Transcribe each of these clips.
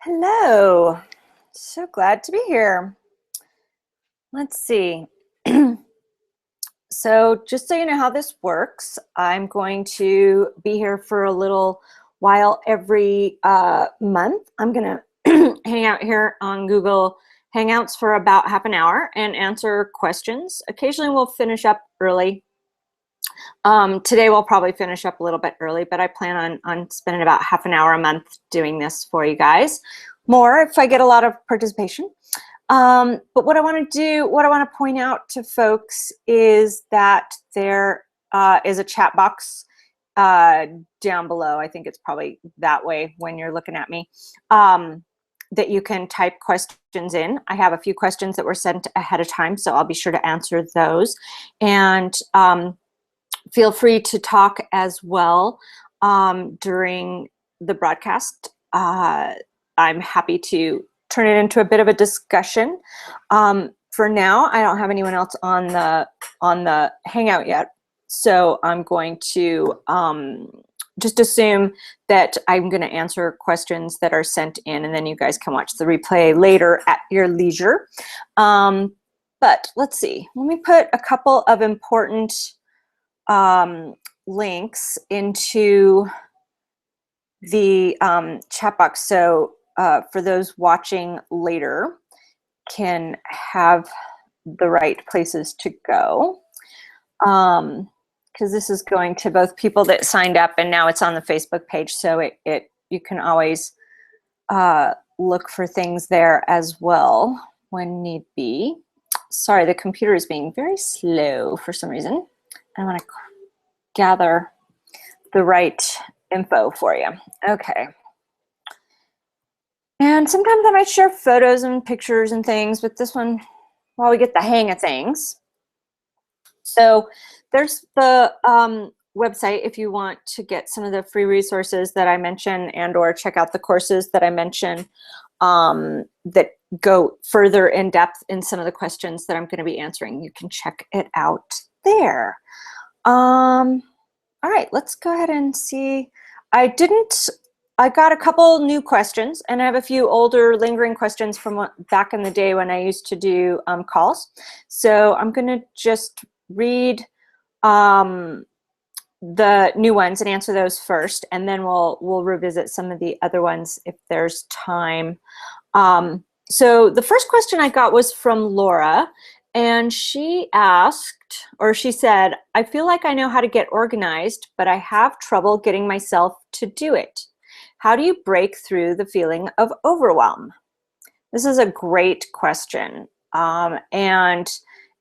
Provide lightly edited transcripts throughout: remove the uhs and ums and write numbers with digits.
Hello, so glad to be here. Let's see. So just so you know how this works, I'm going to be here for a little while every month. I'm going to hang out here on Google Hangouts for about half an hour and answer questions. Occasionally we'll finish up early. Today we'll probably finish up a little bit early, but I plan on spending about half an hour a month doing this for you guys. More if I get a lot of participation. But what I want to do, what I want to point out to folks is that there is a chat box down below. I think it's probably that way when you're looking at me, that you can type questions in. I have a few questions that were sent ahead of time, so I'll be sure to answer those. And feel free to talk as well during the broadcast. I'm happy to turn it into a bit of a discussion. For now, I don't have anyone else on the Hangout yet, so I'm going to just assume that I'm going to answer questions that are sent in, and then you guys can watch the replay later at your leisure. But let's see. Let me put a couple of important links into the chat box, so for those watching later can have the right places to go, because this is going to both people that signed up, and now it's on the Facebook page, so you can always look for things there as well when need be. Sorry, the computer is being very slow for some reason. I want to gather the right info for you. Okay. And sometimes I might share photos and pictures and things, but this one, while we get the hang of things. So there's the website if you want to get some of the free resources that I mentioned and or check out the courses that I mentioned that go further in depth in some of the questions that I'm going to be answering. You can check it out there. All right, let's go ahead and see. I got a couple new questions, and I have a few older lingering questions from back in the day when I used to do calls. So I'm going to just read the new ones and answer those first, and then we'll revisit some of the other ones if there's time. So the first question I got was from Laura, and she asked, or she said, I feel like I know how to get organized, but I have trouble getting myself to do it. How do you break through the feeling of overwhelm? This is a great question. And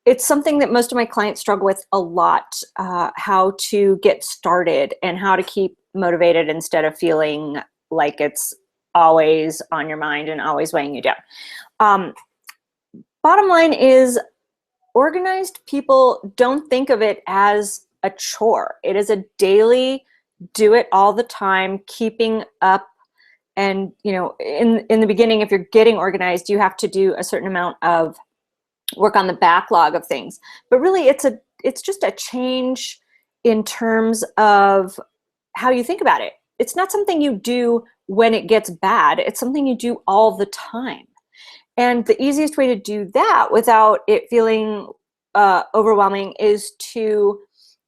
it's something that most of my clients struggle with a lot, how to get started and how to keep motivated instead of feeling like it's always on your mind and always weighing you down. Bottom line is, organized people don't think of it as a chore. It is a daily, do it all the time, keeping up. And you know, in the beginning, if you're getting organized, you have to do a certain amount of work on the backlog of things. But really, it's just a change in terms of how you think about it. It's not something you do when it gets bad. It's something you do all the time. And the easiest way to do that without it feeling overwhelming is to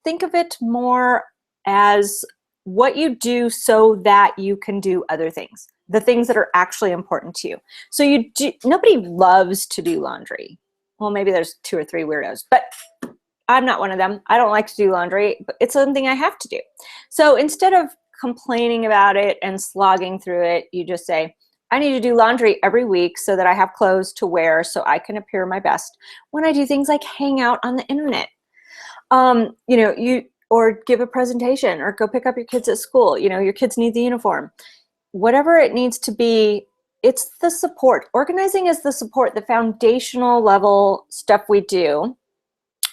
think of it more as what you do so that you can do other things, the things that are actually important to you. So nobody loves to do laundry. Well, maybe there's 2 or 3 weirdos, but I'm not one of them. I don't like to do laundry, but it's something I have to do. So instead of complaining about it and slogging through it, you just say, I need to do laundry every week so that I have clothes to wear so I can appear my best when I do things like hang out on the internet. Or give a presentation or go pick up your kids at school. You know, your kids need the uniform. Whatever it needs to be, it's the support. Organizing is the support, the foundational level stuff we do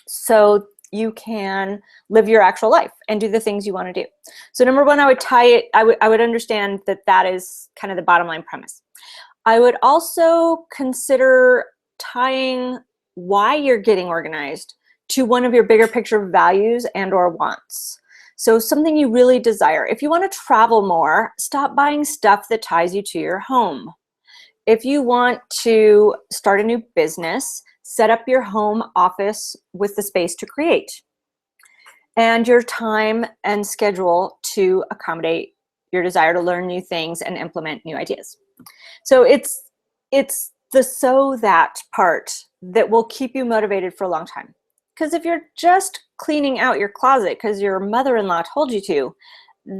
so you can live your actual life and do the things you want to do. So number one, I would tie it, I would understand that is kind of the bottom line premise. I would also consider tying why you're getting organized to one of your bigger picture values and or wants. So something you really desire. If you want to travel more, stop buying stuff that ties you to your home. if you want to start a new business, set up your home office with the space to create and your time and schedule to accommodate your desire to learn new things and implement new ideas. So it's the so that part that will keep you motivated for a long time. Because if you're just cleaning out your closet because your mother-in-law told you to,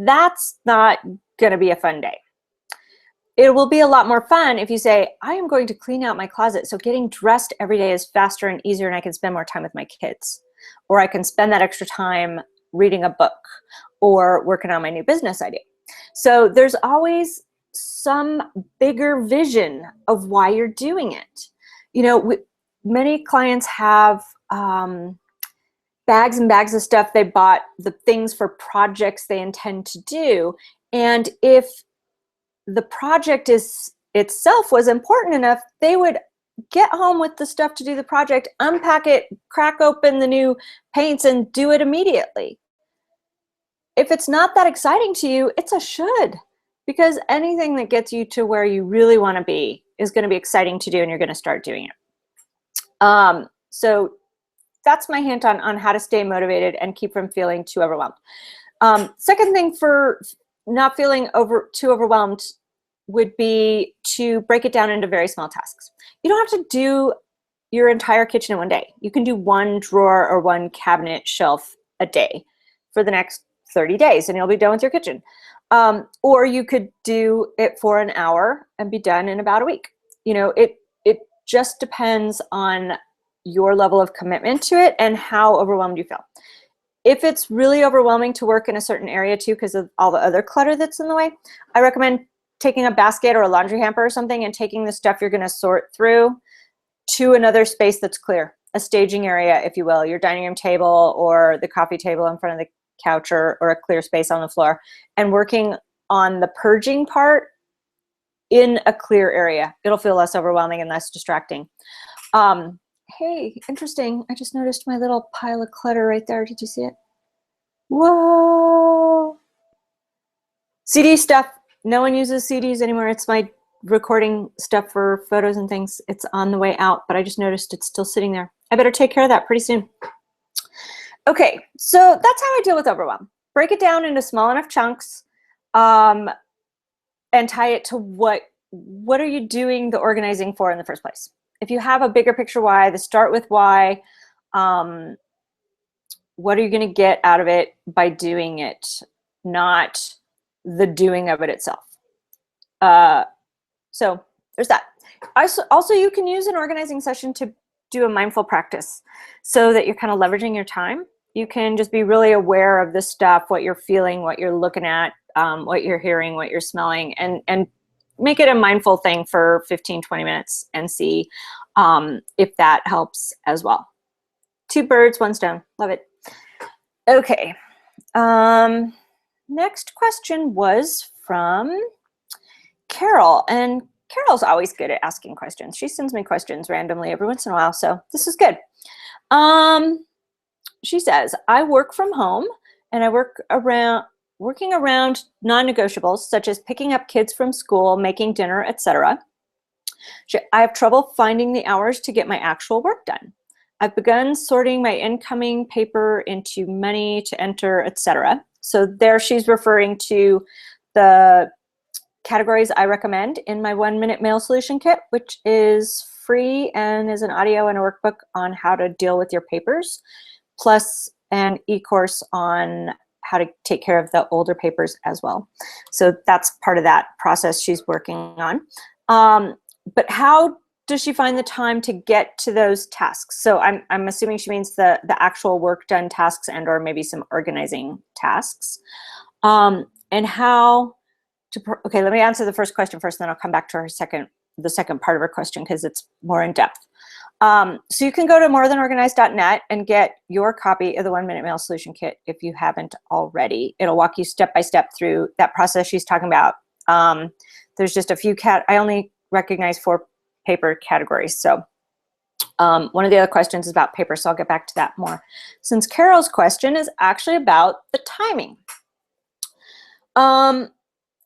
that's not going to be a fun day. It will be a lot more fun if you say, I am going to clean out my closet so getting dressed every day is faster and easier and I can spend more time with my kids. Or I can spend that extra time reading a book or working on my new business idea. So there's always some bigger vision of why you're doing it. You know, many clients have bags and bags of stuff they bought, the things for projects they intend to do. And if the project itself was important enough, they would get home with the stuff to do the project, unpack it, crack open the new paints, and do it immediately. If it's not that exciting to you, it's a should, because anything that gets you to where you really want to be is going to be exciting to do, and you're going to start doing it. So that's my hint on how to stay motivated and keep from feeling too overwhelmed. Second thing for not feeling too overwhelmed would be to break it down into very small tasks. You don't have to do your entire kitchen in one day. You can do one drawer or one cabinet shelf a day for the next 30 days and you'll be done with your kitchen. Or you could do it for an hour and be done in about a week. You know, it just depends on your level of commitment to it and how overwhelmed you feel. If it's really overwhelming to work in a certain area too because of all the other clutter that's in the way, I recommend taking a basket or a laundry hamper or something and taking the stuff you're going to sort through to another space that's clear, a staging area, if you will, your dining room table or the coffee table in front of the couch or a clear space on the floor, and working on the purging part in a clear area. It'll feel less overwhelming and less distracting. Hey, interesting. I just noticed my little pile of clutter right there. Did you see it? Whoa. CD stuff. No one uses CDs anymore. It's my recording stuff for photos and things. It's on the way out, but I just noticed it's still sitting there. I better take care of that pretty soon. Okay, so that's how I deal with overwhelm. Break it down into small enough chunks and tie it to what are you doing the organizing for in the first place. If you have a bigger picture why, the start with why, what are you going to get out of it by doing it, not the doing of it itself. So there's that. Also, you can use an organizing session to do a mindful practice so that you're kind of leveraging your time. You can just be really aware of the stuff, what you're feeling, what you're looking at, what you're hearing, what you're smelling, and make it a mindful thing for 15, 20 minutes and see if that helps as well. 2 birds, 1 stone. Love it. Okay. Next question was from Carol, and Carol's always good at asking questions. She sends me questions randomly every once in a while, so this is good. She says, I work from home and I working around non-negotiables such as picking up kids from school, making dinner, etc. I have trouble finding the hours to get my actual work done. I've begun sorting my incoming paper into money to enter, etc. So there she's referring to the categories I recommend in my 1-minute mail solution kit, which is free and is an audio and a workbook on how to deal with your papers, plus an e-course on how to take care of the older papers as well. So that's part of that process she's working on. But how does she find the time to get to those tasks? So I'm assuming she means the actual work done tasks and or maybe some organizing tasks. And how to, okay, let me answer the first question first, then I'll come back to the second part of her question because it's more in depth. So you can go to morethanorganized.net and get your copy of the 1-minute mail solution kit if you haven't already. It'll walk you step by step through that process she's talking about. There's just a few I only recognize 4 paper categories. So one of the other questions is about paper, so I'll get back to that more. Since Carol's question is actually about the timing.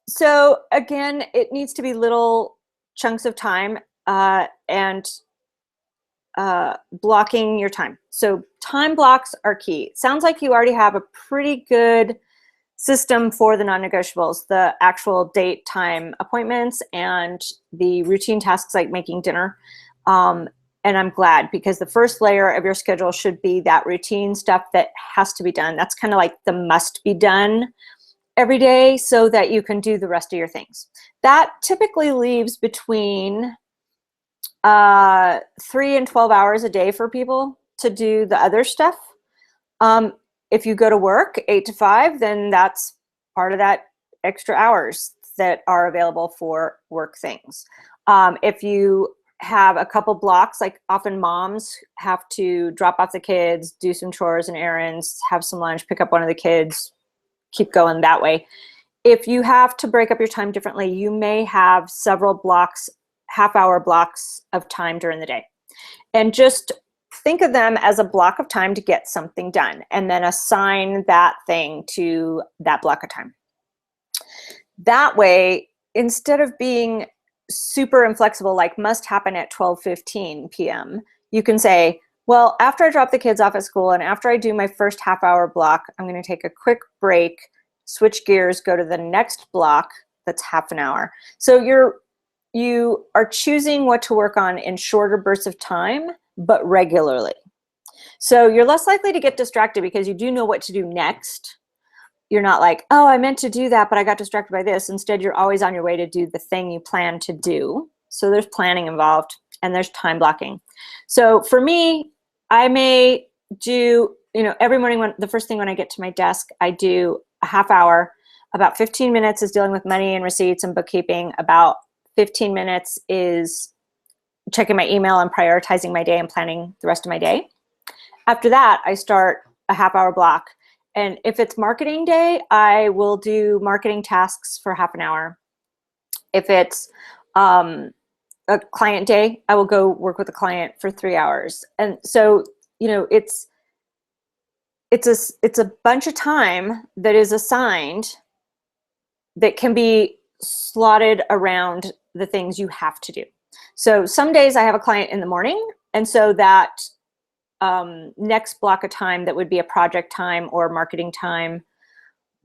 So again, it needs to be little chunks of time and blocking your time. So time blocks are key. It sounds like you already have a pretty good system for the non-negotiables, the actual date, time appointments, and the routine tasks like making dinner. And I'm glad, because the first layer of your schedule should be that routine stuff that has to be done. That's kind of like the must be done every day so that you can do the rest of your things. That typically leaves between 3 and 12 hours a day for people to do the other stuff. If you go to work 8 to 5, then that's part of that extra hours that are available for work things. If you have a couple blocks, like often moms have to drop off the kids, do some chores and errands, have some lunch, pick up one of the kids, keep going that way. If you have to break up your time differently, you may have several blocks, half-hour blocks of time during the day. And just think of them as a block of time to get something done, and then assign that thing to that block of time. That way, instead of being super inflexible, like must happen at 12:15 p.m., you can say, well, after I drop the kids off at school and after I do my first half-hour block, I'm going to take a quick break, switch gears, go to the next block that's half an hour. So you are choosing what to work on in shorter bursts of time, but regularly. So you're less likely to get distracted because you do know what to do next. You're not like, oh, I meant to do that, but I got distracted by this. Instead, you're always on your way to do the thing you plan to do. So there's planning involved and there's time blocking. So for me, I may do, every morning the first thing when I get to my desk, I do a half hour. About 15 minutes is dealing with money and receipts and bookkeeping. About 15 minutes is checking my email and prioritizing my day and planning the rest of my day. After that, I start a half-hour block. And if it's marketing day, I will do marketing tasks for half an hour. If it's a client day, I will go work with a client for 3 hours. And so, it's a bunch of time that is assigned that can be slotted around the things you have to do. So some days I have a client in the morning, and so that next block of time that would be a project time or marketing time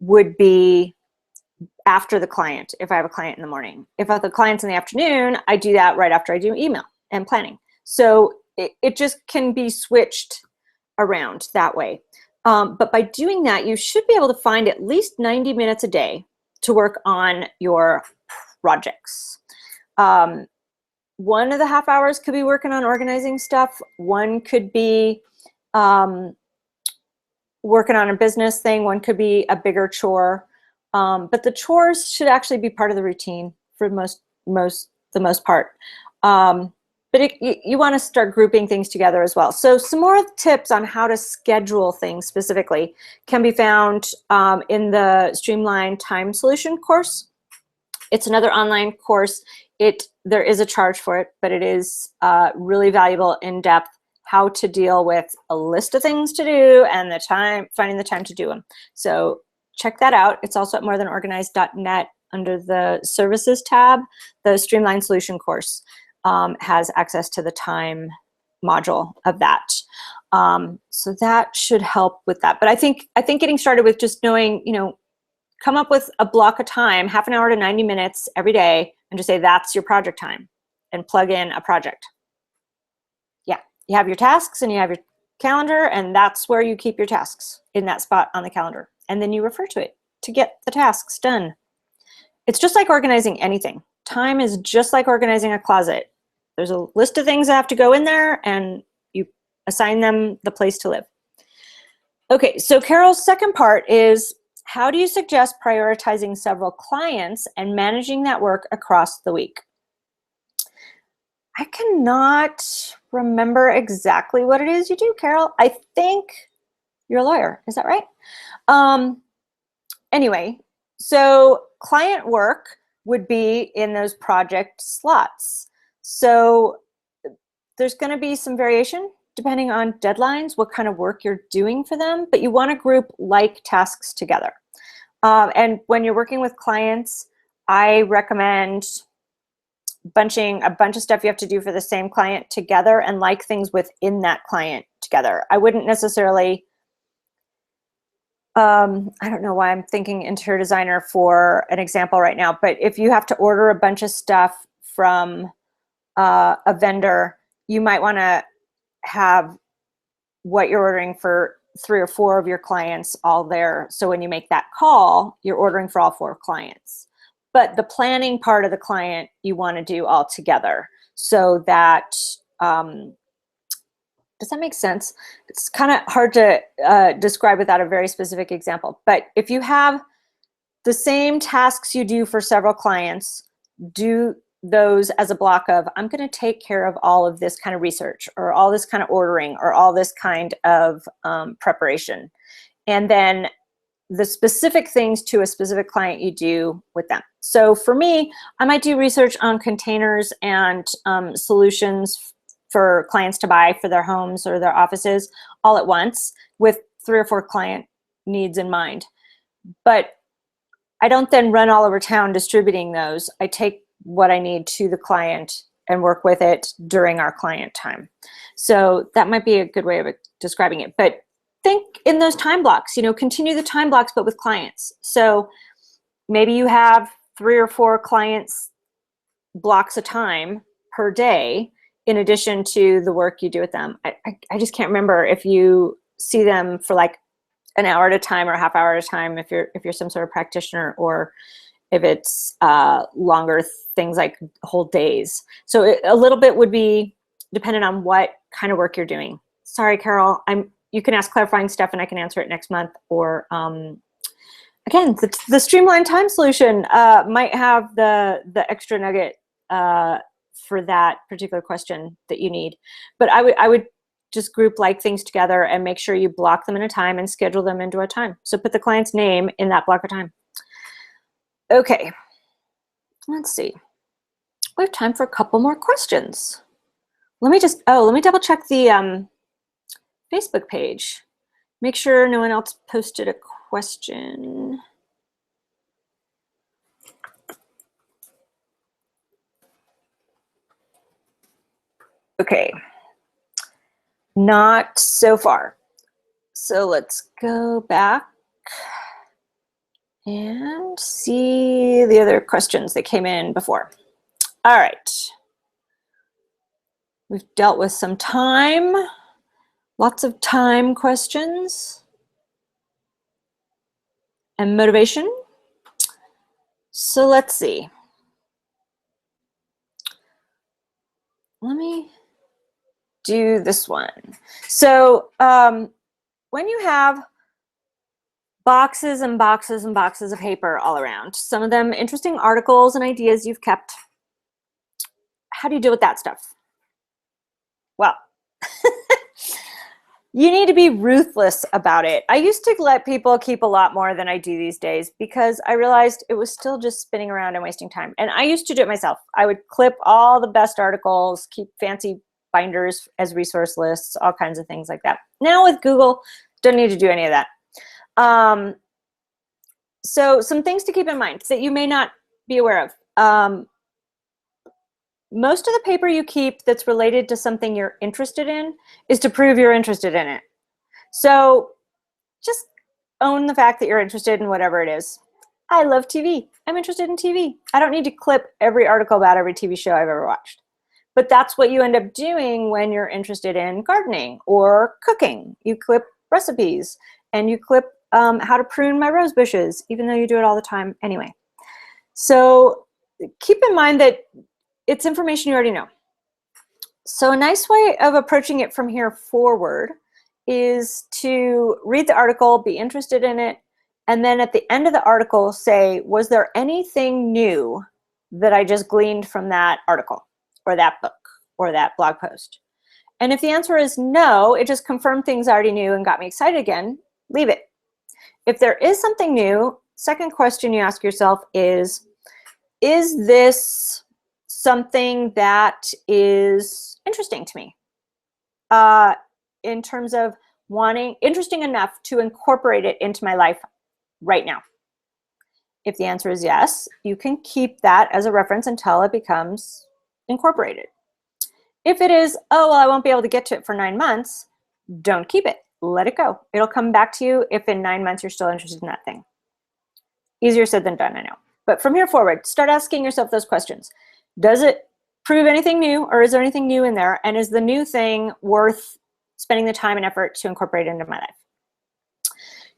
would be after the client if I have a client in the morning. If I have the clients in the afternoon, I do that right after I do email and planning. So it just can be switched around that way. But by doing that, you should be able to find at least 90 minutes a day to work on your projects. One of the half hours could be working on organizing stuff. One could be working on a business thing. One could be a bigger chore. But the chores should actually be part of the routine for the most part. But you want to start grouping things together as well. So some more tips on how to schedule things specifically can be found in the Streamline Time Solution course. It's another online course. There is a charge for it, but it is really valuable, in-depth, how to deal with a list of things to do and finding the time to do them. So check that out. It's also at morethanorganized.net under the services tab. The Streamline Solution course has access to the time module of that. So that should help with that. But I think getting started with just knowing, come up with a block of time, half an hour to 90 minutes every day, and just say that's your project time, and plug in a project. Yeah, you have your tasks and you have your calendar, and that's where you keep your tasks, in that spot on the calendar. And then you refer to it to get the tasks done. It's just like organizing anything. Time is just like organizing a closet. There's a list of things that have to go in there, and you assign them the place to live. Okay, so Carol's second part is, how do you suggest prioritizing several clients and managing that work across the week? I cannot remember exactly what it is you do, Carol. I think you're a lawyer. Is that right? Anyway, so client work would be in those project slots. So there's going to be some variation depending on deadlines, what kind of work you're doing for them, but you want to group like tasks together. And when you're working with clients, I recommend bunching a bunch of stuff you have to do for the same client together and like things within that client together. I wouldn't necessarily, I don't know why I'm thinking interior designer for an example right now, but if you have to order a bunch of stuff from a vendor, you might want to have what you're ordering for 3 or 4 of your clients all there. So when you make that call, you're ordering for all 4 clients. But the planning part of the client you want to do all together so that, does that make sense? It's kind of hard to describe without a very specific example. But if you have the same tasks you do for several clients, do those as a block of, I'm going to take care of all of this kind of research or all this kind of ordering or all this kind of preparation. And then the specific things to a specific client you do with them. So for me, I might do research on containers and solutions for clients to buy for their homes or their offices all at once with 3 or 4 client needs in mind. But I don't then run all over town distributing those. I take what I need to the client and work with it during our client time. So that might be a good way of describing it. But think in those time blocks, you know, continue the time blocks, but with clients. So maybe you have 3 or 4 clients blocks of time per day in addition to the work you do with them. I just can't remember if you see them for like an hour at a time or a half hour at a time if you're some sort of practitioner, or if it's longer things like whole days. So a little bit would streamlining dependent on what kind of work you're doing. Sorry, Carol, you can ask clarifying stuff and I can answer it next month. Or again, the streamlined time solution might have the extra nugget for that particular question that you need. But I would just group like things together and make sure you block them in a time and schedule them into a time. So put the client's name in that block of time. Okay, let's see. We have time for a couple more questions. Let me double check the Facebook page. Make sure no one else posted a question. Okay, not so far. So let's go back and see the other questions that came in before. All right. We've dealt with some time, lots of time questions and motivation. So let's see. Let me do this one. So when you have boxes and boxes and boxes of paper all around, some of them interesting articles and ideas you've kept, how do you deal with that stuff? Well, you need to be ruthless about it. I used to let people keep a lot more than I do these days because I realized it was still just spinning around and wasting time. And I used to do it myself. I would clip all the best articles, keep fancy binders as resource lists, all kinds of things like that. Now with Google, don't need to do any of that. So some things to keep in mind that you may not be aware of. Most of the paper you keep that's related to something you're interested in is to prove you're interested in it. So just own the fact that you're interested in whatever it is. I love TV. I'm interested in TV. I don't need to clip every article about every TV show I've ever watched. But that's what you end up doing when you're interested in gardening or cooking. You clip recipes and you clip how to prune my rose bushes, even though you do it all the time anyway. So keep in mind that it's information you already know. So a nice way of approaching it from here forward is to read the article, be interested in it, and then at the end of the article say, was there anything new that I just gleaned from that article or that book or that blog post? And if the answer is no, it just confirmed things I already knew and got me excited again, leave it. If there is something new, second question you ask yourself is this something that is interesting to me in terms of interesting enough to incorporate it into my life right now? If the answer is yes, you can keep that as a reference until it becomes incorporate it. If it is, oh, well, I won't be able to get to it for 9 months, don't keep it. Let it go. It'll come back to you if in 9 months you're still interested in that thing. Easier said than done, I know. But from here forward, start asking yourself those questions. Does it prove anything new, or is there anything new in there? And is the new thing worth spending the time and effort to incorporate into my life?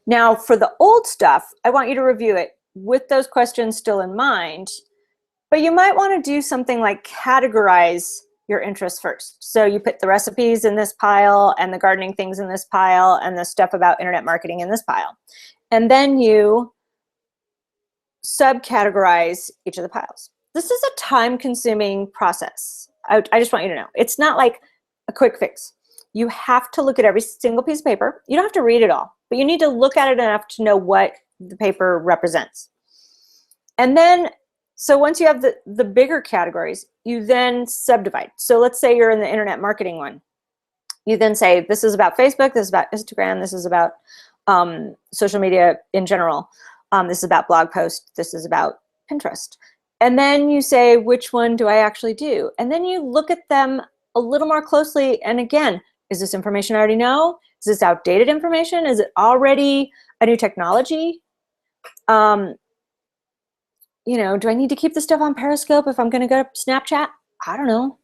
Now, for the old stuff, I want you to review it with those questions still in mind, but you might want to do something like categorize your interests first. So you put the recipes in this pile and the gardening things in this pile and the stuff about internet marketing in this pile. And then you subcategorize each of the piles. This is a time-consuming process. I just want you to know. It's not like a quick fix. You have to look at every single piece of paper. You don't have to read it all, but you need to look at it enough to know what the paper represents. And then, so once you have the bigger categories, you then subdivide. So let's say you're in the internet marketing one. You then say, this is about Facebook, this is about Instagram, this is about social media in general. This is about blog posts, this is about Pinterest. And then you say, which one do I actually do? And then you look at them a little more closely. And again, is this information I already know? Is this outdated information? Is it already a new technology? You know, do I need to keep this stuff on Periscope if I'm going to go to Snapchat? I don't know.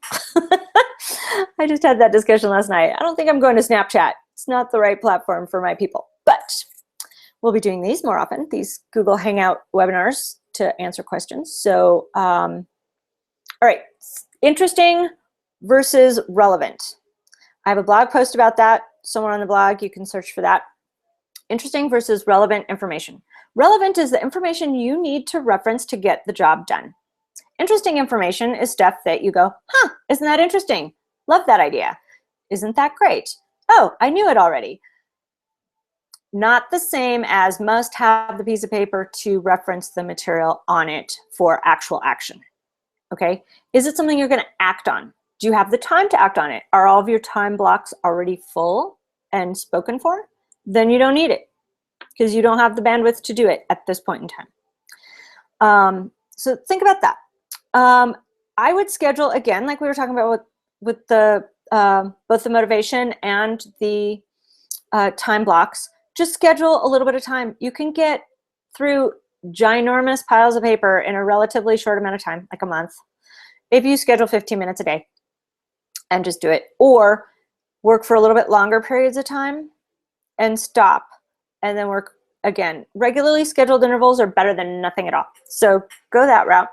I just had that discussion last night. I don't think I'm going to Snapchat. It's not the right platform for my people. But we'll be doing these more often, these Google Hangout webinars to answer questions. So, all right, interesting versus relevant. I have a blog post about that somewhere on the blog. You can search for that. Interesting versus relevant information. Relevant is the information you need to reference to get the job done. Interesting information is stuff that you go, huh, isn't that interesting? Love that idea. Isn't that great? Oh, I knew it already. Not the same as must have the piece of paper to reference the material on it for actual action. Okay? Is it something you're going to act on? Do you have the time to act on it? Are all of your time blocks already full and spoken for? Then you don't need it because you don't have the bandwidth to do it at this point in time. So think about that. I would schedule, again, like we were talking about with the both the motivation and the time blocks, just schedule a little bit of time. You can get through ginormous piles of paper in a relatively short amount of time, like a month, if you schedule 15 minutes a day and just do it. Or work for a little bit longer periods of time and stop, and then work again. Regularly scheduled intervals are better than nothing at all. So go that route.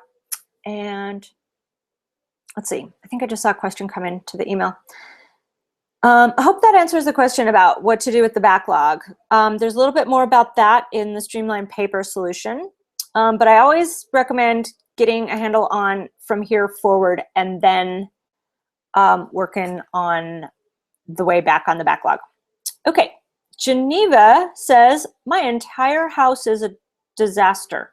And let's see, I think I just saw a question come into the email. I hope that answers the question about what to do with the backlog. There's a little bit more about that in the Streamline paper solution, but I always recommend getting a handle on from here forward and then working on the way back on the backlog. Okay, Geneva says, my entire house is a disaster.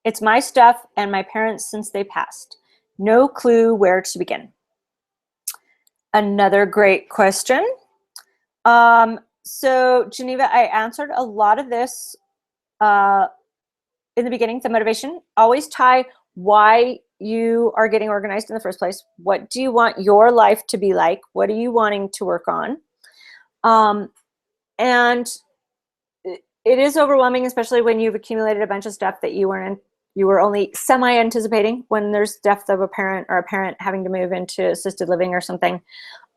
It's my stuff and my parents since they passed. No clue where to begin. Another great question. So Geneva, I answered a lot of this in the beginning, the motivation. Always tie why you are getting organized in the first place. What do you want your life to be like? What are you wanting to work on? And it is overwhelming, especially when you've accumulated a bunch of stuff that you were only semi-anticipating. When there's death of a parent or a parent having to move into assisted living or something,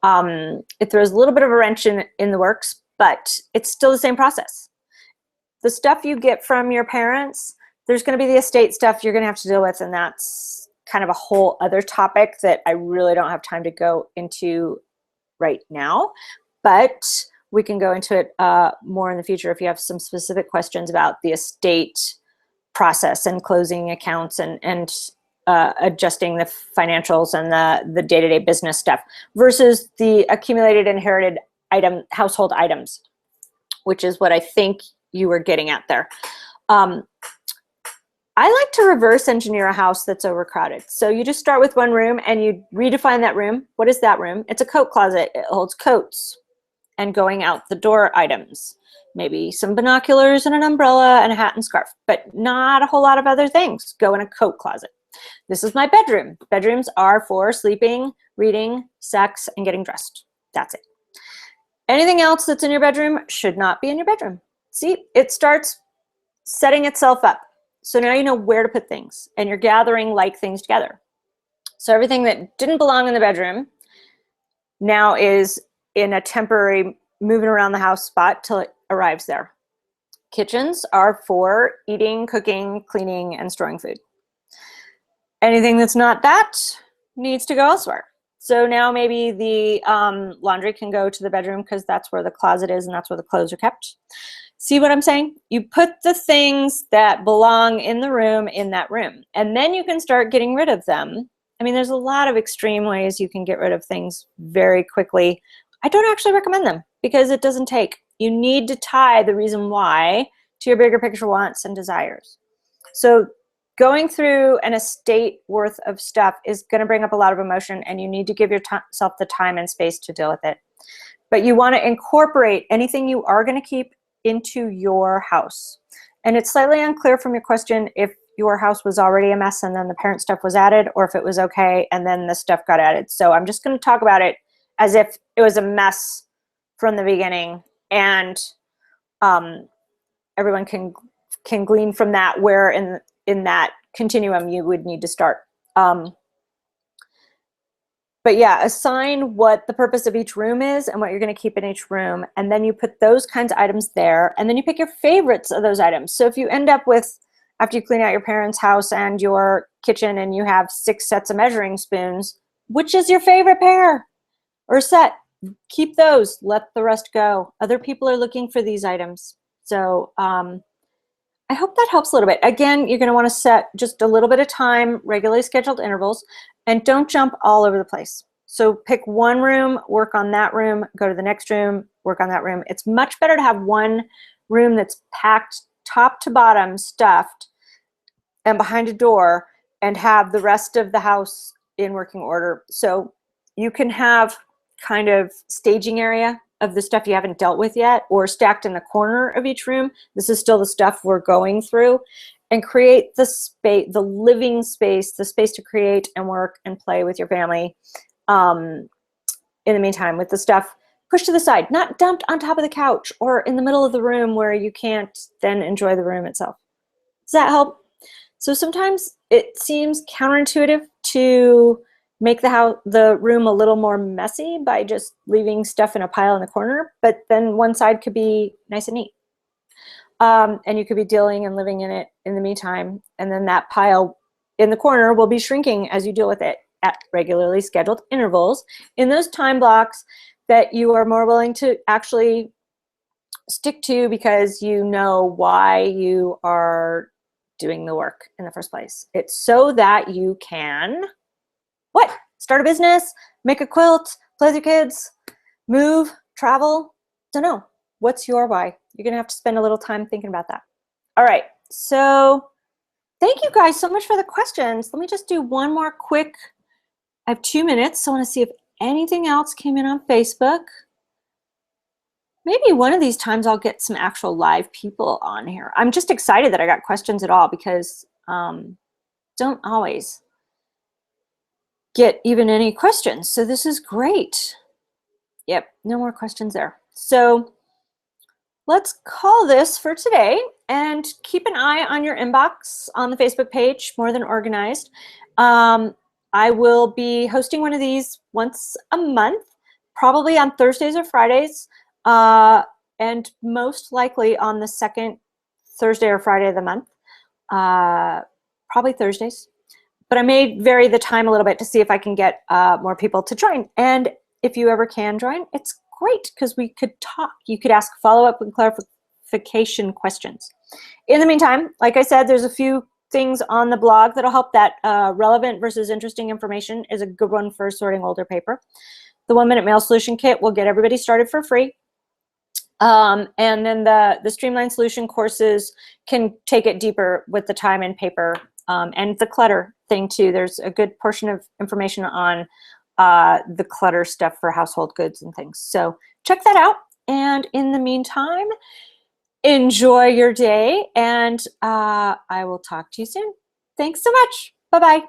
it throws a little bit of a wrench in the works, but it's still the same process. The stuff you get from your parents, there's going to be the estate stuff you're going to have to deal with, and that's kind of a whole other topic that I really don't have time to go into right now, but we can go into it more in the future if you have some specific questions about the estate process and closing accounts and adjusting the financials and the day-to-day business stuff versus the accumulated inherited household items, which is what I think you were getting at there. I like to reverse engineer a house that's overcrowded. So you just start with one room and you redefine that room. What is that room? It's a coat closet. It holds coats and going out the door items. Maybe some binoculars and an umbrella and a hat and scarf, but not a whole lot of other things go in a coat closet. This is my bedroom. Bedrooms are for sleeping, reading, sex, and getting dressed. That's it. Anything else that's in your bedroom should not be in your bedroom. See, it starts setting itself up. So now you know where to put things, and you're gathering like things together. So everything that didn't belong in the bedroom now is in a temporary moving around the house spot till it arrives there. Kitchens are for eating, cooking, cleaning, and storing food. Anything that's not that needs to go elsewhere. So now maybe the laundry can go to the bedroom because that's where the closet is and that's where the clothes are kept. See what I'm saying? You put the things that belong in the room in that room, and then you can start getting rid of them. I mean, there's a lot of extreme ways you can get rid of things very quickly. I don't actually recommend them because it doesn't take. You need to tie the reason why to your bigger picture wants and desires. So going through an estate worth of stuff is going to bring up a lot of emotion, and you need to give yourself the time and space to deal with it. But you want to incorporate anything you are going to keep into your house. And it's slightly unclear from your question if your house was already a mess and then the parent stuff was added, or if it was okay and then the stuff got added. So I'm just going to talk about it as if it was a mess from the beginning, and everyone can glean from that where in that continuum you would need to start. But yeah, assign what the purpose of each room is and what you're going to keep in each room. And then you put those kinds of items there. And then you pick your favorites of those items. So if you end up with, after you clean out your parents' house and your kitchen and you have 6 sets of measuring spoons, which is your favorite pair or set? Keep those. Let the rest go. Other people are looking for these items. So I hope that helps a little bit. Again, you're going to want to set just a little bit of time, regularly scheduled intervals, and don't jump all over the place. So pick one room, work on that room, go to the next room, work on that room. It's much better to have one room that's packed top to bottom, stuffed, and behind a door, and have the rest of the house in working order. So you can have kind of staging area of the stuff you haven't dealt with yet, or stacked in the corner of each room. This is still the stuff we're going through, and create the space, the living space, the space to create and work and play with your family. In the meantime, with the stuff pushed to the side, not dumped on top of the couch or in the middle of the room where you can't then enjoy the room itself. Does that help? So sometimes it seems counterintuitive to make the room a little more messy by just leaving stuff in a pile in the corner, but then one side could be nice and neat. And you could be dealing and living in it in the meantime, and then that pile in the corner will be shrinking as you deal with it at regularly scheduled intervals in those time blocks that you are more willing to actually stick to because you know why you are doing the work in the first place. It's so that you can what? Start a business, make a quilt, play with your kids, move, travel. Don't know. What's your why? You're going to have to spend a little time thinking about that. All right. So thank you guys so much for the questions. Let me just do one more quick. I have 2 minutes. So I want to see if anything else came in on Facebook. Maybe one of these times I'll get some actual live people on here. I'm just excited that I got questions at all because don't always get even any questions. So this is great. Yep, no more questions there. So let's call this for today and keep an eye on your inbox on the Facebook page, More Than Organized. I will be hosting one of these once a month, probably on Thursdays or Fridays, and most likely on the second Thursday or Friday of the month, probably Thursdays. But I may vary the time a little bit to see if I can get more people to join. And if you ever can join, it's great because we could talk. You could ask follow-up and clarification questions. In the meantime, like I said, there's a few things on the blog that'll help. That relevant versus interesting information is a good one for sorting older paper. The 1-minute mail solution kit will get everybody started for free. And then the Streamline Solution courses can take it deeper with the time and paper, and the clutter thing too. There's a good portion of information on the clutter stuff for household goods and things. So check that out. And in the meantime, enjoy your day, and I will talk to you soon. Thanks so much. Bye-bye.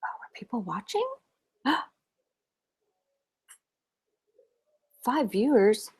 Oh, are people watching? 5 viewers.